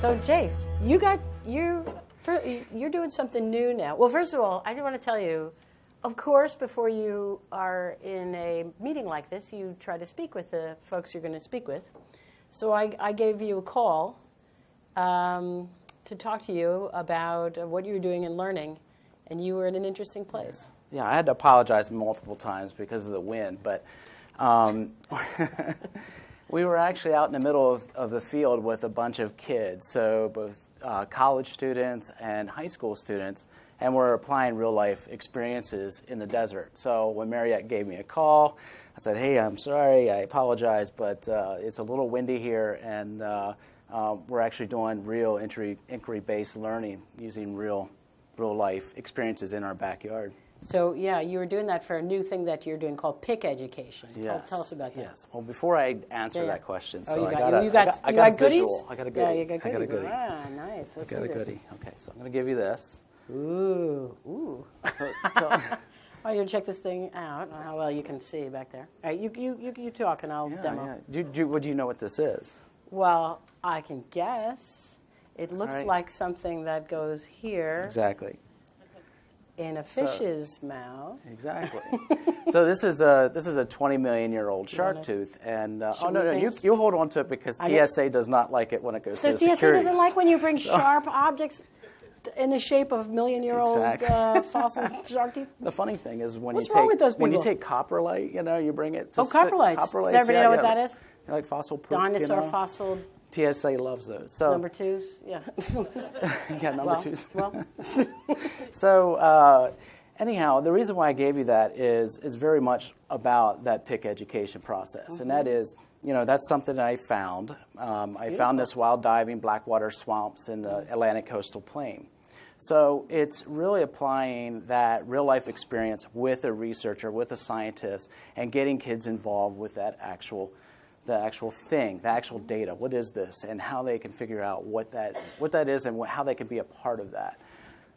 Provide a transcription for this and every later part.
So, Jace, you're doing something new now. Well, first of all, I do want to tell you, of course, before you are in a meeting like this, you try to speak with the folks you're going to speak with. So I gave you a call to talk to you about what you were doing and learning, and you were in an interesting place. Yeah, I had to apologize multiple times because of the wind, but we were actually out in the middle of the field with a bunch of kids, so both college students and high school students, and we're applying real-life experiences in the desert. So when Mariette gave me a call, I said, hey, I'm sorry, I apologize, but it's a little windy here, and we're actually doing real inquiry-based learning using real-life experiences in our backyard. So, yeah, you were doing that for a new thing that you're doing called PIC education. Yes. Tell us about that. Yes. Well, before I answer that question, so you got goodies? I got a goodie. Yeah, you got goodies. I got a goodie. Ah, nice. Let's I got a goodie. Okay, so I'm going to give you this. Ooh. So, oh, you're going to check this thing out. I don't know how well you can see back there. All right, you talk and I'll demo. Yeah. Do you know what this is? Well, I can guess. It looks like something that goes here. Exactly. In a fish's mouth. Exactly. So this is a 20 million year old shark tooth, and you hold on to it because TSA does not like it when it goes to security. So TSA doesn't like when you bring sharp objects in the shape of million-year-old fossil shark teeth. The funny thing is when you take coprolite, you bring it to coprolites. Does everybody know what that is? Like fossil poop, dinosaur fossil. TSA loves those. So number twos, yeah. Yeah, number twos. Well. So anyhow, the reason why I gave you that is very much about that PIC education process, and that is, that's something that I found. I found this while diving blackwater swamps in the Atlantic coastal plain. So it's really applying that real-life experience with a researcher, with a scientist, and getting kids involved with the actual thing, the actual data. What is this, and how they can figure out what that is, and how they can be a part of that.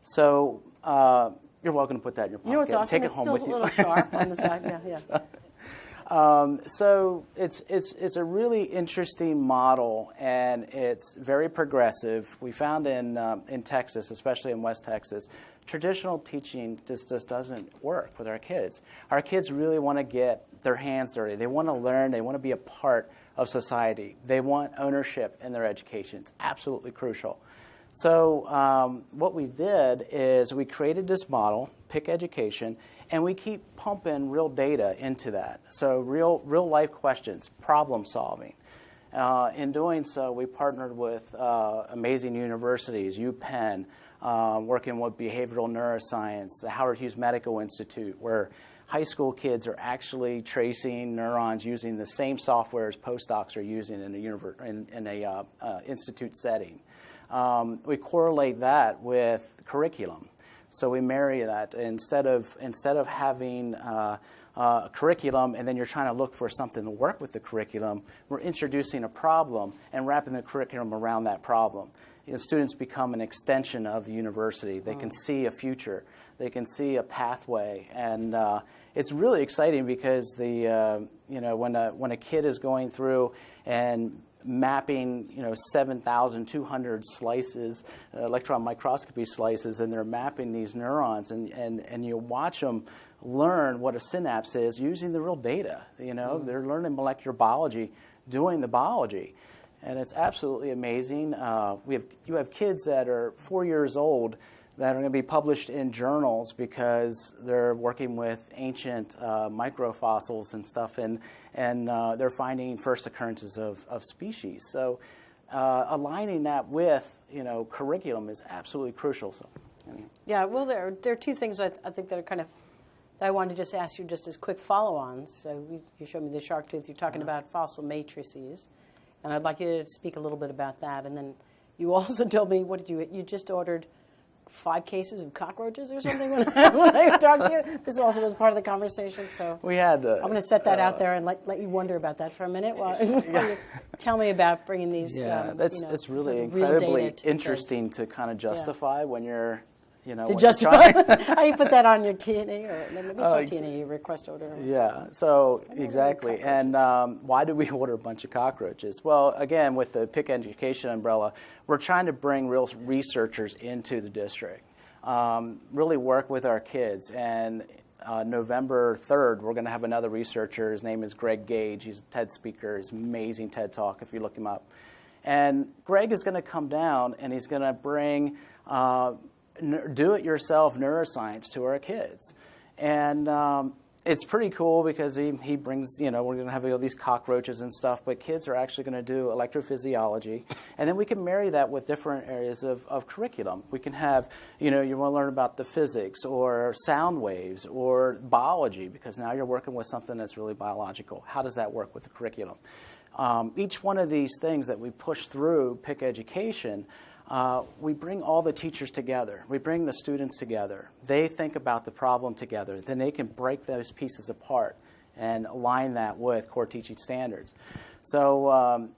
So you're welcome to put that in your pocket. You know what's awesome? Take it home with you. It's still a little sharp on the side. Yeah. So it's a really interesting model, and it's very progressive. We found in Texas, especially in West Texas, traditional teaching just doesn't work with our kids. Our kids really want to get their hands dirty. They want to learn. They want to be a part of society. They want ownership in their education. It's absolutely crucial. So what we did is we created this model, PIC education, and we keep pumping real data into that. So real life questions, problem solving. In doing so, we partnered with amazing universities, UPenn, working with behavioral neuroscience, the Howard Hughes Medical Institute, where high school kids are actually tracing neurons using the same software as postdocs are using in a institute setting. We correlate that with curriculum. So we marry that. Instead of having a curriculum and then you're trying to look for something to work with the curriculum, we're introducing a problem and wrapping the curriculum around that problem. Students become an extension of the university. They can see a future. They can see a pathway, and it's really exciting because when a kid is going through and mapping 7,200 slices, electron microscopy slices, and they're mapping these neurons, and you watch them learn what a synapse is using the real data. They're learning molecular biology, doing the biology. And it's absolutely amazing. You have kids that are 4 years old that are going to be published in journals because they're working with ancient microfossils and stuff, and they're finding first occurrences of species. So aligning that with curriculum is absolutely crucial. So, yeah, well, there are two things I think that are kind of that I wanted to just ask you just as quick follow-ons. So you showed me the shark tooth. You're talking about fossil matrices. And I'd like you to speak a little bit about that. And then you also told me, you just ordered 5 cases of cockroaches or something when I talked to you. This also was part of the conversation. So we had. I'm going to set that out there and let you wonder about that for a minute while you tell me about bringing these. Yeah, it's really incredibly interesting to kind of justify when you're You know, To when you're justify trying- how you put that on your TNA, or maybe it's not ex- TNA, your request order. Yeah, so order exactly. And why do we order a bunch of cockroaches? Well, again, with the PIC education umbrella, we're trying to bring real researchers into the district, really work with our kids. And November 3rd, we're going to have another researcher. His name is Greg Gage. He's a TED speaker. He's an amazing TED Talk if you look him up. And Greg is going to come down and he's going to bring do-it-yourself neuroscience to our kids. And it's pretty cool because he brings, we're going to have all these cockroaches and stuff, but kids are actually going to do electrophysiology. And then we can marry that with different areas of curriculum. We can have, you want to learn about the physics or sound waves or biology, because now you're working with something that's really biological. How does that work with the curriculum? Each one of these things that we push through PIC education, we bring all the teachers together. We bring the students together. They think about the problem together. Then they can break those pieces apart and align that with core teaching standards. So,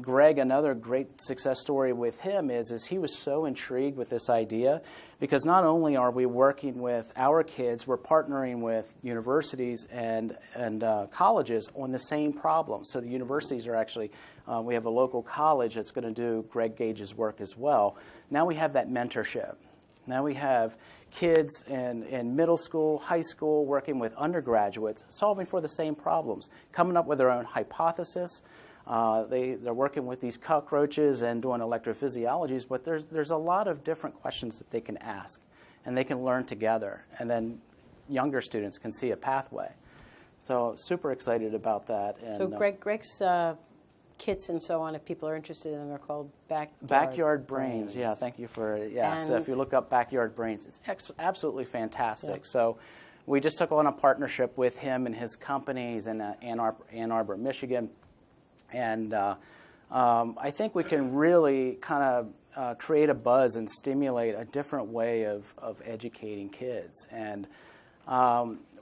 Greg, another great success story with him is he was so intrigued with this idea, because not only are we working with our kids, we're partnering with universities and colleges on the same problem. So the universities are actually, we have a local college that's going to do Greg Gage's work as well. Now we have that mentorship. Now we have kids in middle school, high school, working with undergraduates, solving for the same problems, coming up with their own hypothesis. They're working with these cockroaches and doing electrophysiologies, but there's a lot of different questions that they can ask, and they can learn together, and then younger students can see a pathway. So super excited about that. And, So Greg's kits and so on, if people are interested in them, are called Backyard Brains. Yeah, thank you for so if you look up Backyard Brains, it's absolutely fantastic. Yeah. So we just took on a partnership with him and his companies in Ann Arbor, Michigan, and I think we can really kind of create a buzz and stimulate a different way of educating kids. And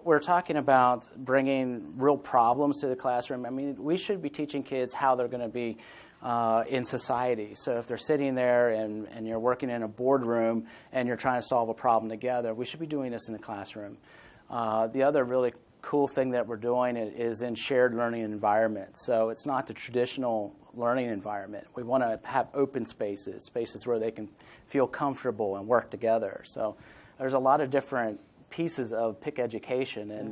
we're talking about bringing real problems to the classroom. I mean, we should be teaching kids how they're going to be in society. So if they're sitting there and you're working in a boardroom and you're trying to solve a problem together, we should be doing this in the classroom. The other really cool thing that we're doing is in shared learning environments. So it's not the traditional learning environment. We want to have open spaces, spaces where they can feel comfortable and work together. So there's a lot of different pieces of PIC education, and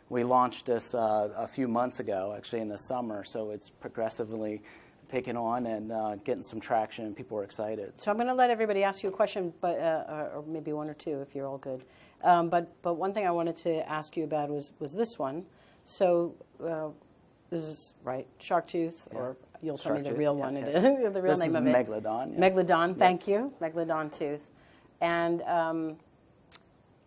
we launched this a few months ago, actually in the summer, so it's progressively taken on and getting some traction, and people are excited. So I'm going to let everybody ask you a question, but or maybe one or two if you're all good. But one thing I wanted to ask you about was this one. So this is right, shark tooth, or you'll tell me the real one. Yeah. It is the real This name is of it. Megalodon. Yeah. Megalodon. Thank Yes. you, Megalodon tooth, and.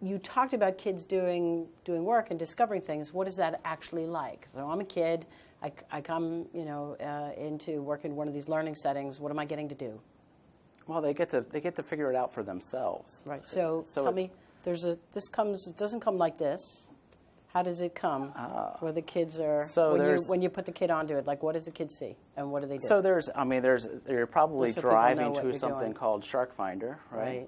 You talked about kids doing work and discovering things. What is that actually like? So I'm a kid. I come, into work in one of these learning settings. What am I getting to do? Well, they get to figure it out for themselves. Right. So tell me, it doesn't come like this. How does it come? Where the kids are, when you put the kid onto it, like what does the kid see and what do they do? So you're probably Just so people know driving what to you're something doing. called Shark Finder, right?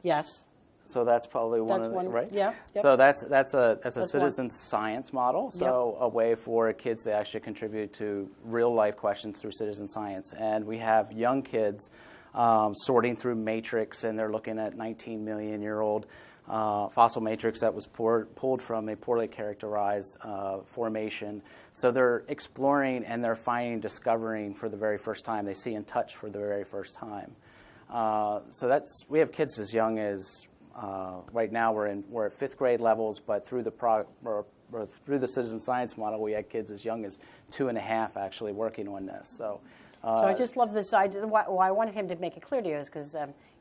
Yes. So that's probably one That's of the one, right. yeah, yep. So that's a one. citizen science model. So a way for kids to actually contribute to real life questions through citizen science. And we have young kids sorting through matrix, and they're looking at 19 million year old fossil matrix that was pulled from a poorly characterized formation. So they're exploring and they're discovering for the very first time. They see and touch for the very first time. So we have kids as young as right now we're at fifth grade levels, but through through the citizen science model, we had kids as young as 2.5 actually working on this. So I just love this idea. Why I wanted him to make it clear to you is because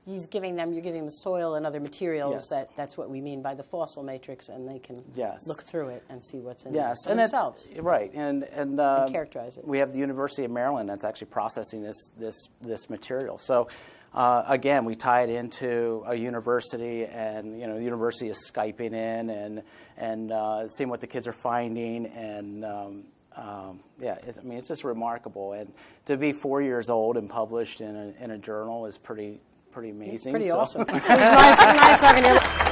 you're giving them soil and other materials. Yes. That's what we mean by the fossil matrix, and they can look through it and see what's in it for and themselves. Right, and characterize it. We have the University of Maryland that's actually processing this material. So. Again, we tie it into a university, and the university is Skyping in and seeing what the kids are finding, and it's just remarkable. And to be 4 years old and published in a journal is pretty pretty amazing. Pretty so. awesome. It was nice talking to you.